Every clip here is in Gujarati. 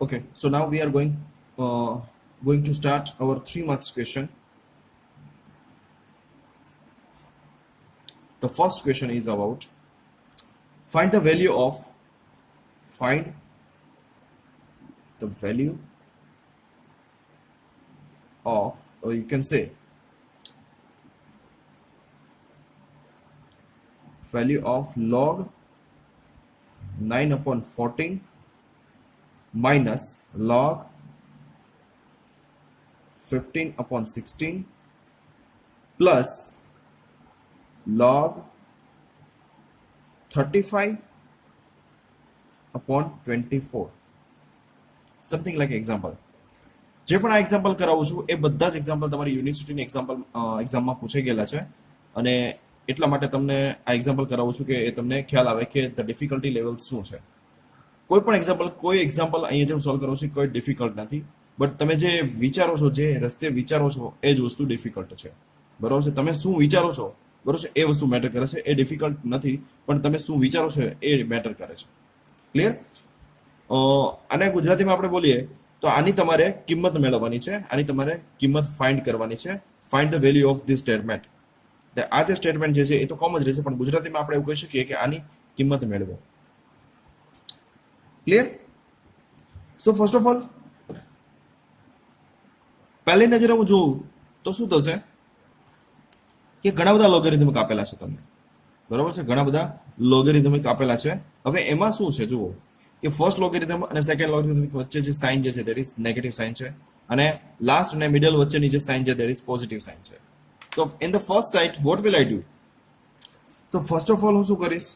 Okay, so now we are going to start our 3 marks question. The first question is about find the value of find the value of, or you can say value of log 9 upon 14 minus log 15 upon 16 plus log 35 upon 24. Something like example. જે પણ આ એક્ઝામ્પલ કરાવું છું એ બધા જ એક્ઝામ્પલ તમારી યુનિવર્સિટીની એક્ઝામમાં પૂછાઈ ગયેલા છે અને એટલા માટે તમને આ એક્ઝામ્પલ કરાવું છું કે એ તમને ખ્યાલ આવે કે ધ ડિફિકલ્ટી લેવલ શું છે. કોઈ પણ એક્ઝામ્પલ અહીંયા જે હું સોલ્વ કરું છું કોઈ ડિફિકલ્ટ નથી, બટ તમે જે વિચારો છો, જે રસ્તે વિચારો છો એ જ વસ્તુ ડિફિકલ્ટ છે. બરોબર છે? તમે શું વિચારો છો, બરોબર છે, એ વસ્તુ મેટર કરે છે. એ ડિફિકલ્ટ નથી, પણ તમે શું વિચારો છો એ મેટર કરે છે. ક્લિયર? આને ગુજરાતીમાં આપણે બોલીએ તો આની તમારે કિંમત મેળવવાની છે, આની તમારે કિંમત ફાઇન્ડ કરવાની છે. Find the value of this statement. આ જે સ્ટેટમેન્ટ જે છે એ તો કોમન જ રહેશે, પણ ગુજરાતીમાં આપણે એવું કહી શકીએ કે આની કિંમત મેળવો. Clear? So first of all પહેલી નજરે હું જોઉં તો શું થશે કે ઘણા બધા લોગેરિધમિક આપેલા છે તમને. બરોબર છે? ઘણા બધા લોગેરિધમિક આપેલા છે. હવે એમાં શું છે જુઓ કે ફર્સ્ટ લોગેરિધમ અને સેકન્ડ લોગેરિધમ વચ્ચે જે સાઇન જે છે દેટ ઇઝ નેગેટિવ સાઇન છે, અને લાસ્ટ અને મિડલ વચ્ચેની જે સાઇન છે દેટ ઇઝ પોઝિટિવ સાઇન છે. સો in the first side what will I do? So first of all હું શું કરીશ?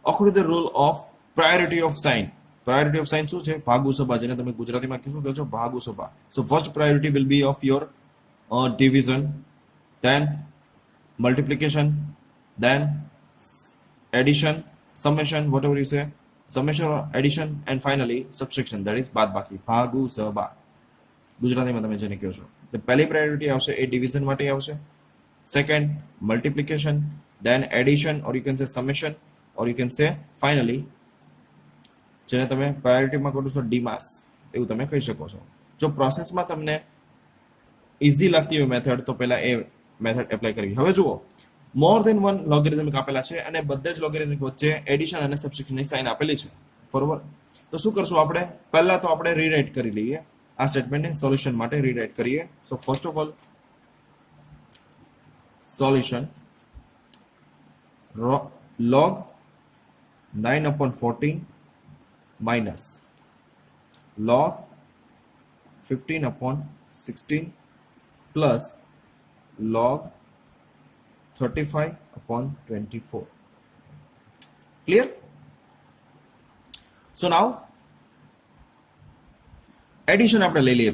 According the rule of priority of sine. Priority of sine શું છે? ભાગુ સભા, જેને તમે ગુજરાતીમાં શું કહો છો? ભાગુ સભા. So first priority will be of your division, then multiplication, then addition, summation, whatever you say, summation or addition, and finally subtraction, that is બાદબાકી. ભાગુ સભા ગુજરાતીમાં તમે જેને કહો છો. તો પહેલી પ્રાયોરિટી આવશે એ ડિવિઝન માટે આવશે, second multiplication, then addition or you can say summation or you can say finally જેને તમે પ્રાયોરિટીમાં કહો છો ડીમાસ, એવું તમે કહી શકો છો. જો પ્રોસેસમાં તમને ઇઝી લાગતી હોય મેથડ તો પહેલા એ મેથડ એપ્લાય કરવી. હવે જુઓ મોર ધેન વન લોગેરિધમિક આપેલા છે અને બધા જ લોગેરિધમિક વચ્ચે એડિશન અને સબસ્ટ્રેક્શનની સાઇન આપેલી છે. બરોબર? તો શું કરશું આપણે? પહેલા તો આપણે રીરાઇટ કરી લઈએ આ સ્ટેટમેન્ટને. સોલ્યુશન માટે રીરાઇટ કરીએ. So first of all solution log 9 upon 14 minus log 15 upon 16 plus log 35 upon 24. Clear? So now addition આપણે લઈ લઈએ.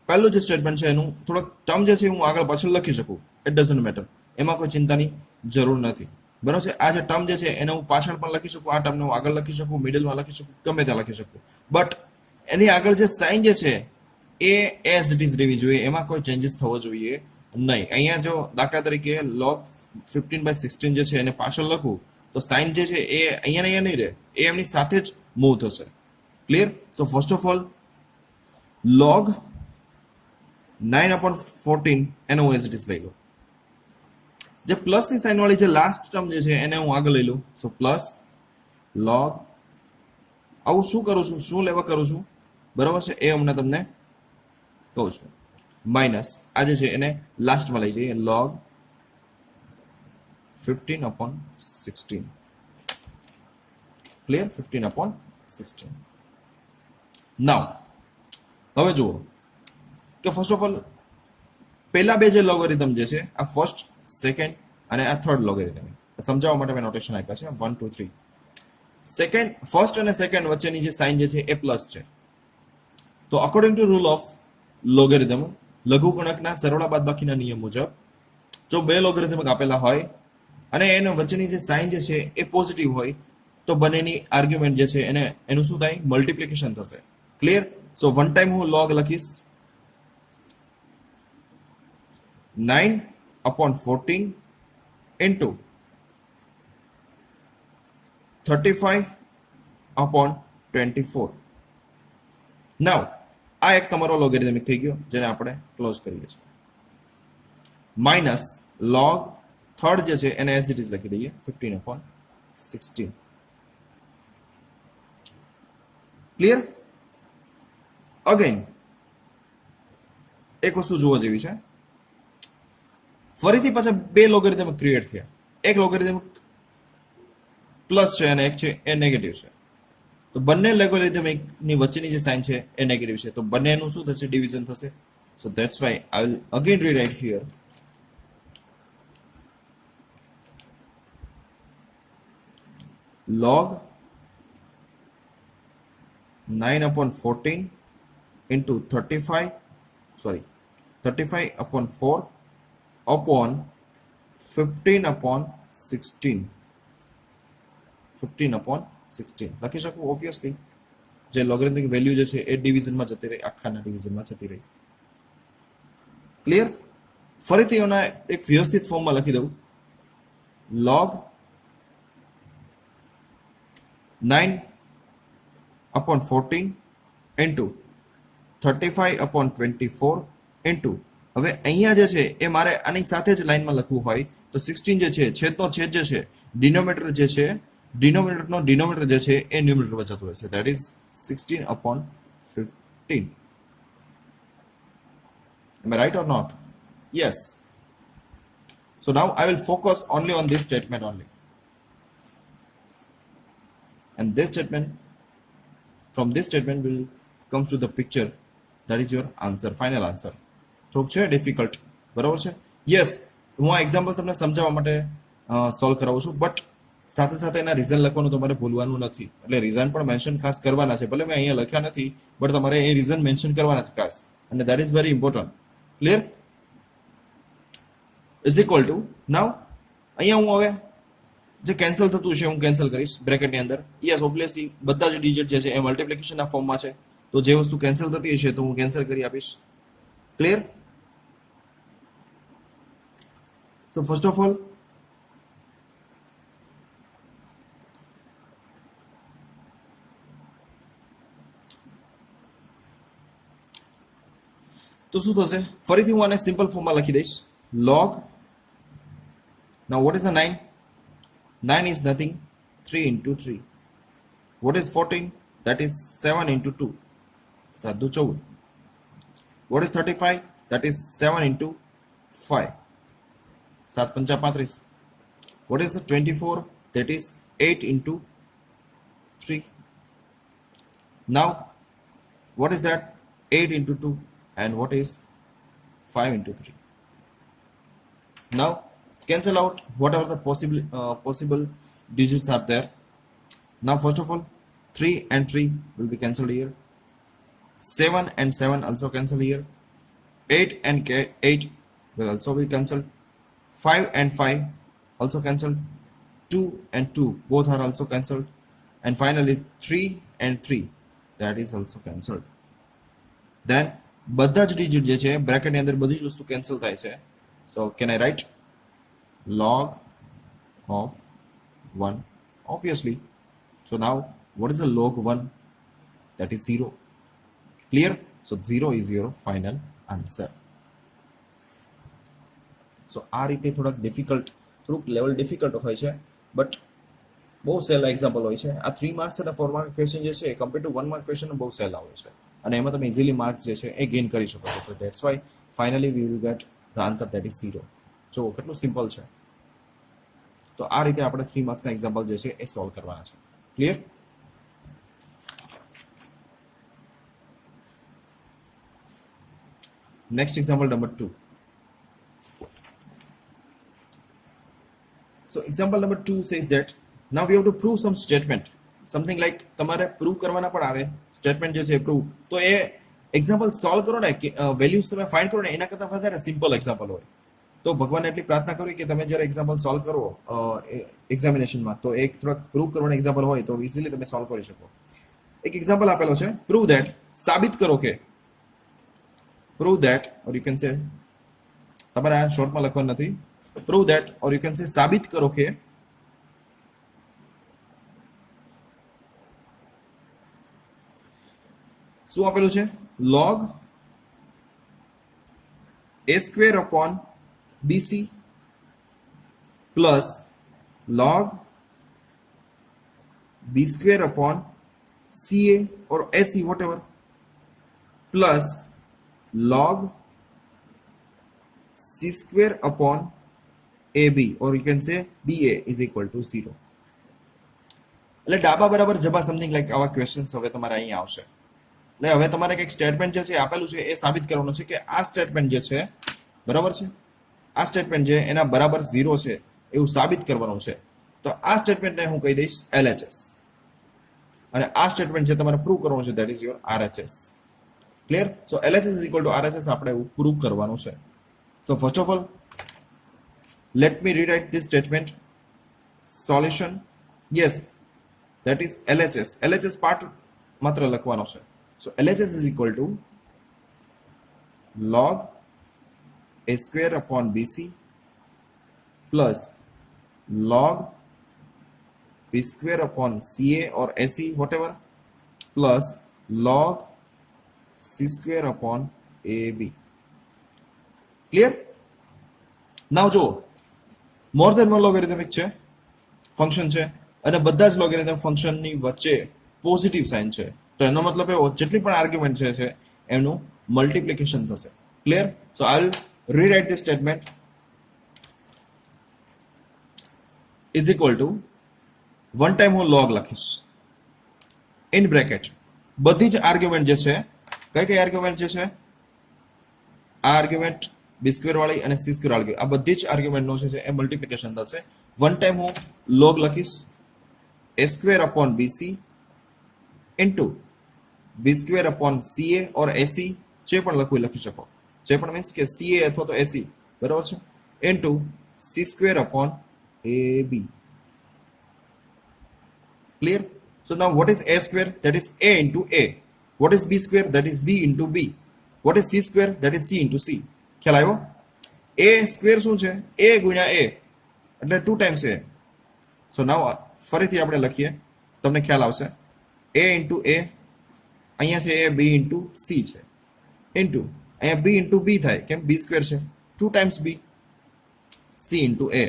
પહેલું જે સ્ટેટમેન્ટ છે એનું થોડોક ટર્મ જે છે હું આગળ પાછળ લખી શકું, ઇટ ડઝન્ટ મેટર, એમાં કોઈ ચિંતાની જરૂર નથી. બરાબર છે? આ જે ટર્મ જે છે એને હું પાછળ પણ લખી શકું, આ ટર્મને હું આગળ લખી શકું, મિડલમાં લખી શકું, ગમે ત્યાં લખી શકું, બટ એની આગળ જે સાઇન જે છે એ એઝ ઇટ ઇઝ રહેવી જોઈએ, એમાં કોઈ ચેન્જીસ થવો જોઈએ નહીં. અહીંયા જો દાખલા તરીકે log 15/16 જે છે એને પાછળ લખું તો સાઇન જે છે એ અહીંયા નહીં રહે, એ એમની સાથે જ મૂવ થશે. Clear? So first of all log 9 upon 14 એને હું એઝ ઇટ ઇઝ લઈ લઉં. જે પ્લસની સાઇન વાળી જે લાસ્ટ ટર્મ જે છે એને હું આગળ લઈ લઉં. સો પ્લસ log, આવું શું કરું છું, શું લેવા કરું છું, બરાબર છે, એ હમણાં તમને કહું છું. માઇનસ આ જે છે એને લાસ્ટમાં લઈ જઈએ, log 15 upon 16. ક્લિયર? 15 upon 16. નાઉ હવે જુઓ કે ફર્સ્ટ ઓફ ઓલ પહેલા બે જે લોગેરિધમ જે છે આ ફર્સ્ટ, સેકન્ડ અને આ થર્ડ લોગેરિધમ, સમજાવવા માટે મેં નોટેશન આપ્યા છે 1 2 3. સેકન્ડ, ફર્સ્ટ અને સેકન્ડ વચ્ચેની જે સાઇન જે છે એ પ્લસ છે. તો according to rule of logarithm, લઘુગુણકના સરવાળા બાદબાકીના નિયમ મુજબ જો બે લોગેરિધમ આપેલા હોય અને એના વચ્ચેની જે સાઇન જે છે એ પોઝિટિવ હોય તો બંનેની આર્ગ્યુમેન્ટ જે છે એનું શું થાય? મલ્ટિપ્લિકેશન થશે. ક્લિયર? સો વન ટાઈમ હું log લખીશ 9 upon 14 into 35 upon 24. નાવ આ એક તમારો લોગેરિધમિક થઈ ગયો જેને આપણે ક્લોઝ કરીએ છીએ. માઇનસ લોગ થર્ડ જે છે એને એઝ ઇટ ઇઝ લખી દઈએ 15/16. ક્લિયર? અગેન એક વસ્તુ જોવા જેવી છે. ફરીથી પાછા બે લોગેરિધમ ક્રિએટ થયા. એક લોગેરિધમ પ્લસ છે અને એક છે એ નેગેટિવ છે. તો બંને લોગેરિધમની વચ્ચેની જે સાઇન છે એ નેગેટિવ છે. તો બંનેનું શું થશે? ડિવિઝન થશે. સો that's why I will again rewrite here log 9/14 into 35 upon 4 upon 15/16 લખી શકું. ઓબ્વિયસલી જે લોગેરિથમિક વેલ્યુ જે છે એ ડિવિઝનમાં જતી રહી, આખાના ડિવિઝનમાં જતી રહી. ક્લિયર? ફરીથી એના એક વ્યવસ્થિત ફોર્મમાં લખી દઉં. log 9/14 into 35/24 into હવે અહીંયા જે છે એ મારે આની સાથે જ લાઈનમાં લખવું હોય તો 16 જે છે છેદનો છેદ જે છે ડિનોમિનેટર જે છે ડિનોમિનેટરનો ડિનોમિનેટર જે છે એ ન્યુમિનેટરમાં જતું રહેશે. That is 16/15. Am I right or not? Yes. So now I will focus only on this statement only. And this statement, from this statement will comes to the picture. That is your answer, final answer. થોડુંક છે ડિફિકલ્ટ, બરાબર છે? યસ, હું આ એક્ઝામ્પલ તમને સમજાવવા માટે સોલ્વ કરાવું છું, બટ સાથે સાથે એના રીઝન લખવાનું તમારે ભૂલવાનું નથી. એટલે રીઝન પણ મેન્શન ખાસ કરવાના છે. ભલે મેં અહીંયા લખ્યા નથી, બટ તમારે એ રીઝન મેન્શન કરવાના છે ખાસ, અને that is very important. Clear? Is equal to now અહીંયા હું હવે જે કેન્સલ થતું છે હું કેન્સલ કરીશ બ્રેકેટની અંદર. યસ, ઓબ્વિયસલી બધા જ ડિજિટ જે છે એ મલ્ટિપ્લિકેશનના ફોર્મમાં છે, તો જે વસ્તુ કેન્સલ થતી હશે તો હું કેન્સલ કરી આપીશ. Clear? So first of all, તો શું થશે? ફરીથી હું આને સિમ્પલ ફોર્મમાં લખી દઈશ. log, now what is the 9? 9 is nothing, 3 into 3. What is 14? That is 7 into 2, 7 14. What is 35? That is 7 into 5, 7 5 35. What is the 24? That is 8 into 3. Now what is that? 8 into 2. And what is 5 into 3? Now cancel out whatever the possible digits are there. Now first of all, 3 and 3 will be cancelled here. 7 and 7 also cancel here. 8 and 8 will also be cancelled. 5 and 5 also cancelled. 2 and 2 both are also cancelled. And finally 3 and 3, that is also cancelled. Then બધા જ ડિજિટ જે છે બ્રેકેટની અંદર બધી જ વસ્તુ કેન્સલ થાય છે. સો can I write log of 1? Obviously. So now what is the log 1? That is 0. Clear? So 0 is your final answer. સો આ રીતે થોડુંક લેવલ ડિફિકલ્ટ હોય છે, બટ બહુ સહેલા એક્ઝામ્પલ હોય છે. આ 3 માર્ક્સ અને 4 માર્ક ક્વેશ્ચન જે છે કમ્પેર ટુ 1 માર્ક ક્વેશ્ચન બહુ સહેલા હોય છે, અને એમાં તમે ઇઝીલી માર્ક્સ જે છે એ ગેઇન કરી શકો છો. That's why finally we will get the answer that is 0. જો કેટલું સિમ્પલ છે. તો આ રીતે આપણે 3 માર્ક્સના એક્ઝામ્પલ જે છે એ સોલ્વ કરવાના છે. Clear? Next example number 2. So example number 2 says that now we have to prove some statement, something like તમારે પ્રૂવ કરવાના પણ આવે સ્ટેટમેન્ટ જે છે પ્રૂવ. તો એ એક્ઝામ્પલ સોલ્વ કરો ને, વેલ્યુઝ તમે ફાઇન્ડ કરો ને, એના કરતાં વધારે સિમ્પલ એક્ઝામ્પલ હોય. તો ભગવાન એટલી પ્રાર્થના કરી કે તમે જ્યારે એક્ઝામ્પલ સોલ્વ કરો એક્ઝામિનેશનમાં, તો એક થોડાક પ્રૂવ કરવાનો એક્ઝામ્પલ હોય તો ઇઝીલી તમે સોલ્વ કરી શકો. એક એક્ઝામ્પલ આપેલો છે, પ્રૂવ ધેટ, સાબિત કરો કે, prove that, or you can say, તમારે આ શોર્ટમાં લખવાનું નથી, prove that, or you can say સાબિત કરો કે શું આપેલું છે? log a square upon bc plus log b square upon ca or ac whatever plus log c square upon ab or you can say ba is equal to 0. એટલે ડાબા બરાબર જબા સમથિંગ લાઈક આવા ક્વેશ્ચન્સ હવે તમારે અહીં આવશે. એટલે હવે તમારે કંઈક સ્ટેટમેન્ટ જે છે આપેલું છે એ સાબિત કરવાનું છે કે આ સ્ટેટમેન્ટ જે છે બરાબર છે, આ સ્ટેટમેન્ટ જે એના બરાબર 0 છે એવું સાબિત કરવાનું છે. તો આ સ્ટેટમેન્ટને હું કહી દઈશ LHS અને આ સ્ટેટમેન્ટ જે તમારે પ્રૂવ કરવાનું છે that is your RHS. Clear? So LHS is equal two RHS આપણે એવું પ્રૂવ કરવાનું છે. So first of all let me rewrite this statement. Solution, yes, that is LHS. LHS part માત્ર લખવાનો છે. So LHS is equal to log a square upon BC plus log b square upon CA or AC whatever plus log C square upon AB. Clear? Now જો મોર ધેન વન લોગેરિધમિક છે ફંક્શન છે અને બધા જ લોગેરિધમ ફંક્શનની વચ્ચે પોઝિટિવ સાઇન છે, તો એનો મતલબ એવો જેટલી પણ આર્ગ્યુમેન્ટ છે એનું મલ્ટિપ્લિકેશન થશે. Clear? So I will rewrite this statement is equal two one time હું લોગ લખીશ ઇન બ્રેકેટ બધી જ આર્ગ્યુમેન્ટ જે છે કઈ આર્ગ્યુમેન્ટ જે છે આ આર્ગ્યુમેન્ટ બી સ્ક્વેર વાળી અને સી સ્ક્વેર વાળી આ બધી જ આર્ગ્યુમેન્ટનો છે એ મલ્ટિપ્લિકેશન થશે. વન ટાઈમ હું લોગ લખીશ a square upon bc into b square upon ca or ac જે પણ લખવું લખી શકો, જે પણ મીન્સ કે ca અથવા તો ac બરાબર છે into c square upon ab. Clear? So now what is a square? That is a into a. What is b square? That is b into b. What is c square? That is c into c. ખ્યાલ આવ્યો? a સ્ક્વેર શું છે? a ગુણ્યા a એટલે 2 times a. સો નાવ ફરીથી આપણે લખીએ તમને ખ્યાલ આવશે. a into a અહીંયા છે a b into c છે into અહીંયા b into b થાય કેમ b સ્ક્વેર છે 2 times b c into a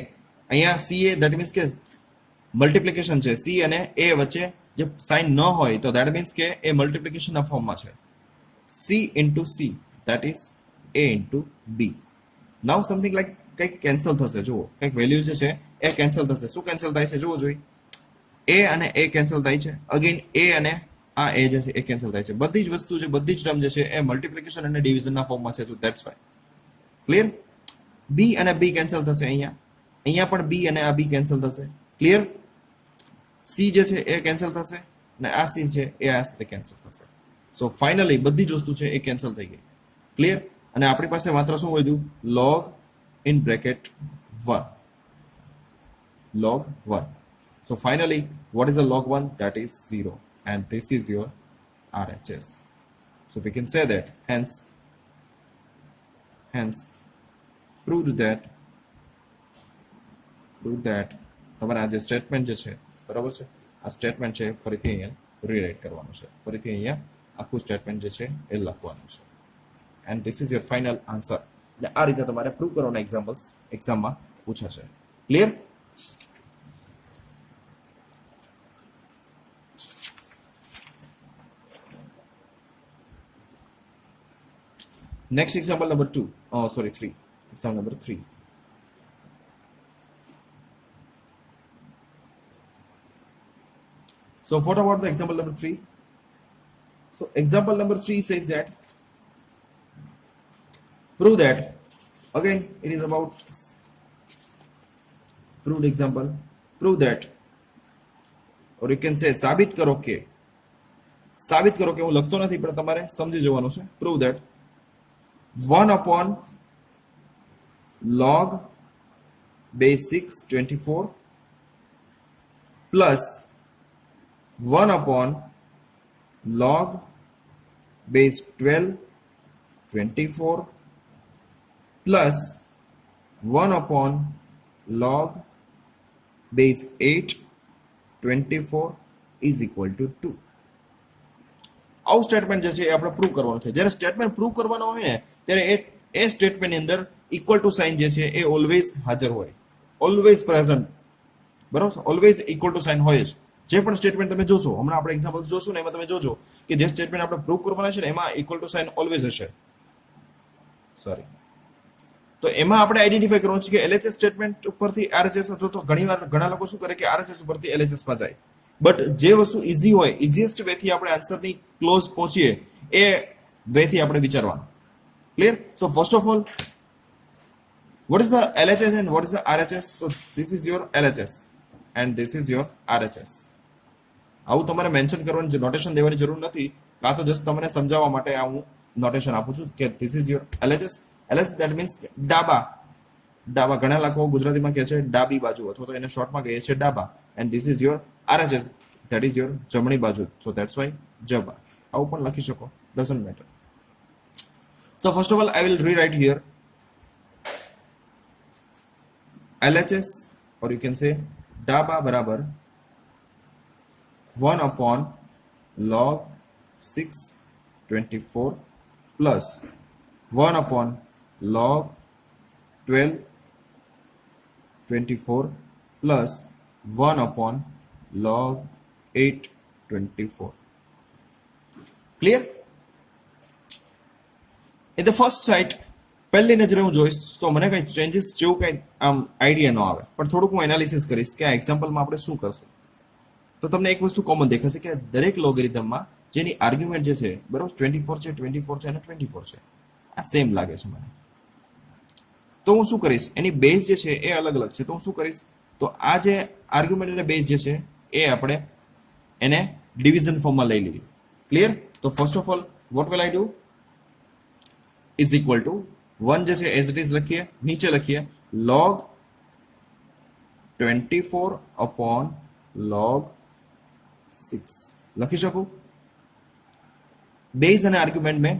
અહીંયા ca that means કે મલ્ટિપ્લિકેશન છે c અને a વચ્ચે જે સાઇન ન હોય તો that means કે એ મલ્ટિપ્લિકેશનના ફોર્મમાં છે c into c that is a into b. Now something like કંઈક કેન્સલ થશે. જુઓ કંઈક વેલ્યુ જે છે એ કેન્સલ થશે. શું કેન્સલ થાય છે જુઓ જોઈ a અને a કેન્સલ થાય છે, અગેન a અને આ a જે છે એ કેન્સલ થાય છે. બધી જ વસ્તુ છે બધી જ ટર્મ જે છે એ મલ્ટિપ્લિકેશન અને ડિવિઝનના ફોર્મમાં છે. સો ધેટ્સ વાય. ક્લિયર? b અને b કેન્સલ થશે અહીંયા, અહીંયા પણ b અને આ b કેન્સલ થશે. ક્લિયર? c જે છે એ કેન્સલ થશે અને આ c છે એ આ સાથે કેન્સલ થશે. સો ફાઇનલી બધી જ વસ્તુ છે એ કેન્સલ થઈ ગઈ. ક્લિયર? અને આપણી પાસે માત્ર શું વધ્યું? log in bracket 1. log 1. So finally, what is the log 1? That is 0. And this is your RHS. So we can say that, hence, proved that તમારે આ જે સ્ટેટમેન્ટ જે છે બરાબર છે આ સ્ટેટમેન્ટ છે ફરીથી અહીંયા રીરાઇટ કરવાનું છે, ફરીથી અહીંયા આખું સ્ટેટમેન્ટ જે છે એ લખવાનું છે. And this is your final answer. એટલે આ રીતે તમારે પ્રૂવ કરવાના એક્ઝામ્પલ્સ એક્ઝામમાં પૂછાશે. Clear? Next example number 2. Oh, sorry, 3. Example number 3. So what about the example number 3? So example number 3 says that prove that, again it is about proved example, prove that, or you can say સાબિત કરો કે હું લખતો નથી પણ તમારે સમજી જવાનું છે. prove that 1 upon log base 6 24 plus 1 upon log base 12 24 plus 1 upon log base 8 24 is equal to 2. આવું સ્ટેટમેન્ટ જે છે એ આપણે પ્રૂવ કરવાનું છે. જ્યારે સ્ટેટમેન્ટ પ્રૂવ કરવાનો હોય ને ત્યારે એ સ્ટેટમેન્ટની અંદર ઇક્વલ ટુ સાઇન જે છે એ ઓલવેઝ હાજર હોય, ઓલવેઝ પ્રેઝન્ટ. બરાબર, ઓલવેઝ ઇક્વલ ટુ સાઇન હોય જ. જે પણ સ્ટેટમેન્ટ તમે જોશો, હમણાં આપણે એક્ઝામ્પલ જોશું ને એમાં તમે જોજો કે જે સ્ટેટમેન્ટ આપણે પ્રૂવ કરવાના છે ને એમાં ઇક્વલ ટુ સાઇન ઓલવેઝ હશે. સોરી, તો એમાં આપણે આઈડેન્ટિફાઈ કરવાનું છે કે એલએચએસ સ્ટેટમેન્ટ ઉપરથી આરએચએસ, અથવા તો ઘણીવાર ઘણા લોકો શું કરે કે આરએચએસ ઉપરથી એલએચએસ માં જાય. બટ જે વસ્તુ ઈઝી હોય, ઇઝીએસ્ટ વે થી આપણે આન્સરની ક્લોઝ પહોંચીએ એ વે થી આપણે વિચારવાનું. Clear? So first of all, what is the LHS and what is the RHS? So this is your LHS and this is your RHS. આવું તમારે મેન્શન કરવાની, નોટેશન દેવાની જરૂર નથી. કાં તો જસ્ટ તમને સમજાવવા માટે આ હું નોટેશન આપું છું કે this is your LHS. LHS that means ડાબા. ઘણા લોકો ગુજરાતીમાં કહે છે ડાબી બાજુ, અથવા તો એને શોર્ટમાં કહીએ છે ડાબા. and this is your RHS, that is your જમણી બાજુ. so that's why જબા. આવું પણ લખી શકો, doesn't matter. so first of all I will rewrite here LHS, or you can say ડાબા બરાબર 1 upon log 624 plus 1 upon log 1224 plus 1 upon log 824. Clear? In the first site, પહેલી નજરે હું જોઈશ તો મને કઈ ચેન્જીસ જેવું કઈ આમ આઈડિયા ન આવે, પણ થોડુંક હું એનાલિસિસ કરીશ કે આ એક્ઝામ્પલમાં આપણે શું કરશું. તો તમને એક વસ્તુ કોમન દેખાશે કે દરેક લોગેરિધમમાં જેની આર્ગ્યુમેન્ટ જે છે, બરોબર, 24 છે, 24 છે અને 24 છે, આ સેમ લાગે છે મને. તો હું શું કરીશ, એની બેઝ જે છે એ અલગ અલગ છે. તો હું શું કરીશ, તો આ જે આર્ગ્યુમેન્ટ અને બેઝ જે છે એ આપણે એને ડિવિઝન ફોર્મમાં લઈ લઈએ. ક્લિયર? તો first of all what will I do is equal two 1 જે છે એઝ ઇટ ઇઝ લખીએ, નીચે લખીએ log 24 upon log 6 લખી શકું. બેઝ અને આર્ગ્યુમેન્ટ મેં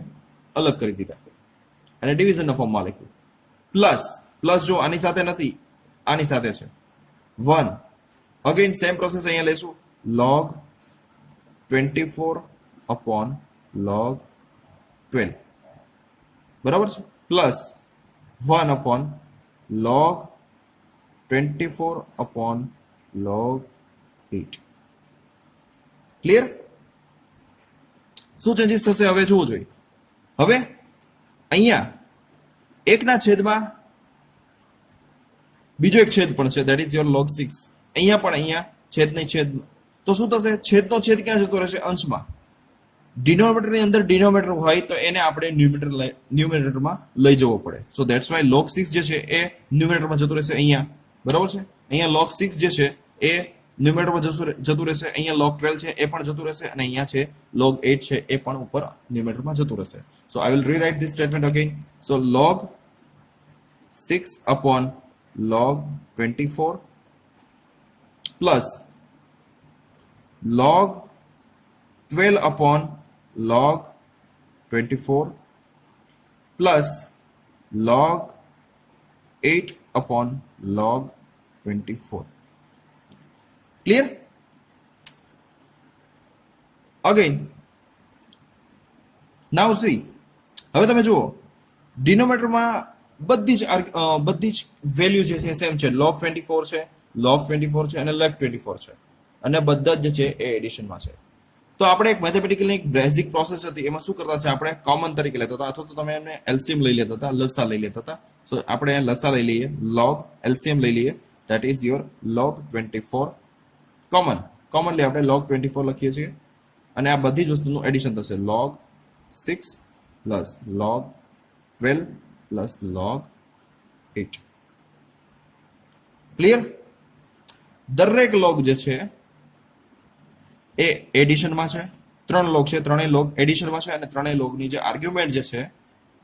અલગ કરી દીધા અને ડિવિઝનના ફોર્મમાં લખ્યું. પ્લસ જો આની સાથે નથી, આની સાથે છે 1. અગેન સેમ પ્રોસેસ અહીંયા લેશું, log 24 upon log 12, બરાબર છે, plus 1 upon log 24 upon log 8. Clear? શું ચેન્જીસ થશે હવે જોવું જોઈએ. હવે અહીંયા એકના છેદમાં બીજો એક છેદ પણ છે, that is your log 6. અહીંયા પણ અહીંયા છેદની છેદ, તો શું થશે, છેદનો છેદ ક્યાં જતો રહેશે, અંશમાં. ડિનોમિનેટરની અંદર ડિનોમિનેટર હોય તો એને આપણે ન્યુમિનેટરમાં લઈ જવો પડે. સો ધેટ્સ વાય log 6 જે છે એ ન્યુમિનેટરમાં જતું રહેશે અહીંયા, બરાબર છે. અહીંયા log 6 જે છે એ ન્યુમિનેટરમાં જતું રહેશે, અહીંયા log 12 છે એ પણ જતું રહેશે, અને અહીંયા છે log 8 છે એ પણ ઉપર ન્યુમિનેટરમાં જતું રહેશે. So I will rewrite this statement again. So log 6 upon log 24 plus log 12 upon log 24 plus log 8 upon log 24. Clear? Again, now see, હવે તમે જુઓ ડિનોમિનેટરમાં બધી જ વેલ્યુ જે છે સેમ છે, log 24 છે, log 24 છે અને log 24 છે, અને બધા જ જે છે એ એડિશનમાં છે. તો આપણે એક મેથેમેટિકલની એક બેઝિક પ્રોસેસ હતી, એમાં શું કરતા છે, આપણે કોમન તરીકે લેતા હતા, અથવા તો તમે એમને એલસીએમ લઈ લેતા હતા, લસા લઈ લેતા હતા. સો આપણે લસા લઈ લઈએ, log એલસીએમ લઈ લઈએ, that is your log 24 commonly આપણે log 24 લખીએ છીએ, અને આ બધી જ વસ્તુનું એડિશન થશે, log 6 plus log 12 plus log 8. Clear? દરેક log જે છે એ એડિશનમાં છે. 3 log છે, ત્રણેય log એડિશનમાં છે, અને ત્રણેય logની જે આર્ગ્યુમેન્ટ જે છે,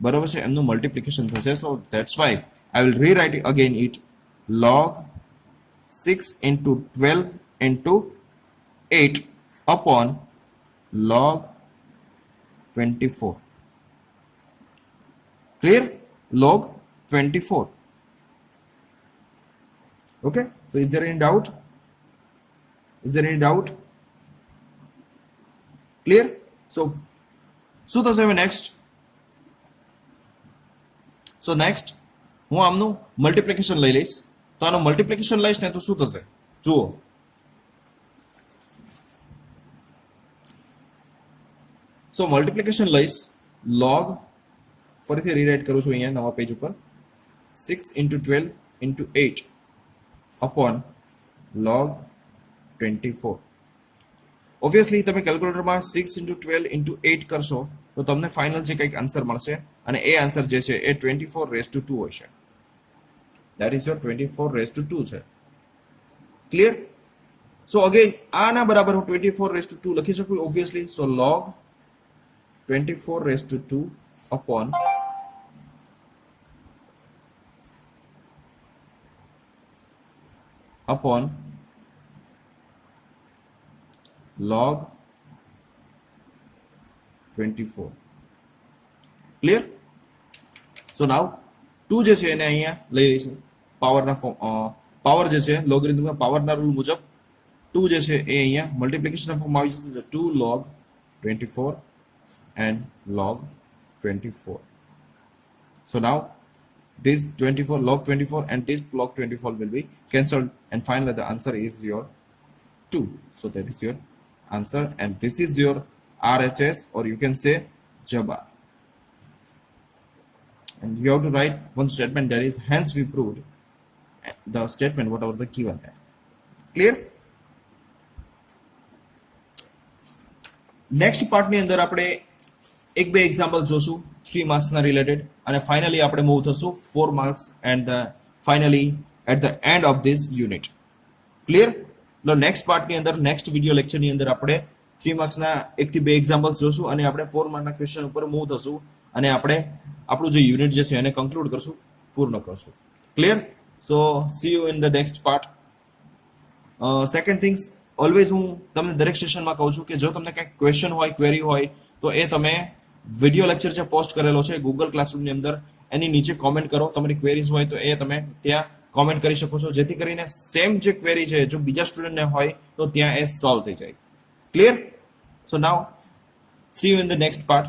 બરોબર છે, એમનું મલ્ટિપ્લિકેશન થશે. સો that's why I will rewrite again it log 6 into 12 into 8 upon log 24. Clear? Log 24. Okay, so is there any doubt? Clear? So શું થશે હવે નેક્સ્ટ? સો નેક્સ્ટ હું આમનું મલ્ટીપ્લિકેશન લઈ લઈશ. તો આનું મલ્ટીપ્લિકેશન લઈશ ને તો શું થશે જુઓ. સો મલ્ટીપ્લિકેશન લઈશ log, ફરીથી રીરાઇટ કરું છું અહીંયા નવા પેજ ઉપર, 6 into 12 into 8 upon log 24. Obviously તમે કેલ્ક્યુલેટરમાં 6 into 12 into 8 કરશો તો તમને ફાઇનલ જે કંઈક આન્સર મળશે અને એ આન્સર જે છે એ 24/2 હશે. ધેટ ઇઝ યોર 24/2 છે. ક્લિયર? સો અગેન આના બરાબર હું 24/2 લખી શકું ઓબ્વિયસલી. સો log 24/2 upon log 24. ક્લિયર? સો નાઉ 2 જે છે એને અહીંયા લઈ લઈશું પાવરના ફોર્મ, પાવર જે છે લોગરિધમના પાવરના રૂલ મુજબ 2 જે છે એ અહીંયા મલ્ટીપ્લિકેશનના ફોર્મમાં આવી જશે. 2 log 24 and log 24. So now this 24 log 24 and this log 24 will be cancelled and finally the answer is your 2. So that is your answer and this is your RHS or you can say Jabbar. And you have to write one statement that is hence we proved the statement whatever the given there. Clear? Next પાર્ટની અંદર આપણે એક બે એક્ઝામ્પલ જોશું 3 માર્ક્સના રિલેટેડ અને ફાઇનલી આપણે મૂવ થશું 4 marks and finally at the end of this unit. Clear? નો નેક્સ્ટ પાર્ટની અંદર નેક્સ્ટ વિડીયો લેક્ચરની અંદર આપણે 3 માર્ક્સના 1 થી 2 એક્ઝામ્પલ્સ જોશું અને આપણે 4 માર્કના ક્વેશ્ચન ઉપર મૂવ થશું અને આપણે આપણું જે યુનિટ જે છે એને કન્ક્લુડ કરશું, પૂર્ણ કરશું. Clear? So C you in the next part. Second things, always હું તમને દરેક સેશનમાં કહું છું કે જો તમને કંઈક ક્વેશ્ચન હોય, ક્વેરી હોય તો એ તમે વિડીયો લેક્ચર જે પોસ્ટ કરેલો છે ગૂગલ ક્લાસરૂમની અંદર એની નીચે કોમેન્ટ કરો. તમારી ક્વેરીઝ હોય તો એ તમે ત્યાં કોમેન્ટ કરી શકો છો જેથી કરીને સેમ જે ક્વેરી છે જો બીજા સ્ટુડન્ટને હોય તો ત્યાં એ સોલ્વ થઈ જાય. Clear? So now C you in the next part.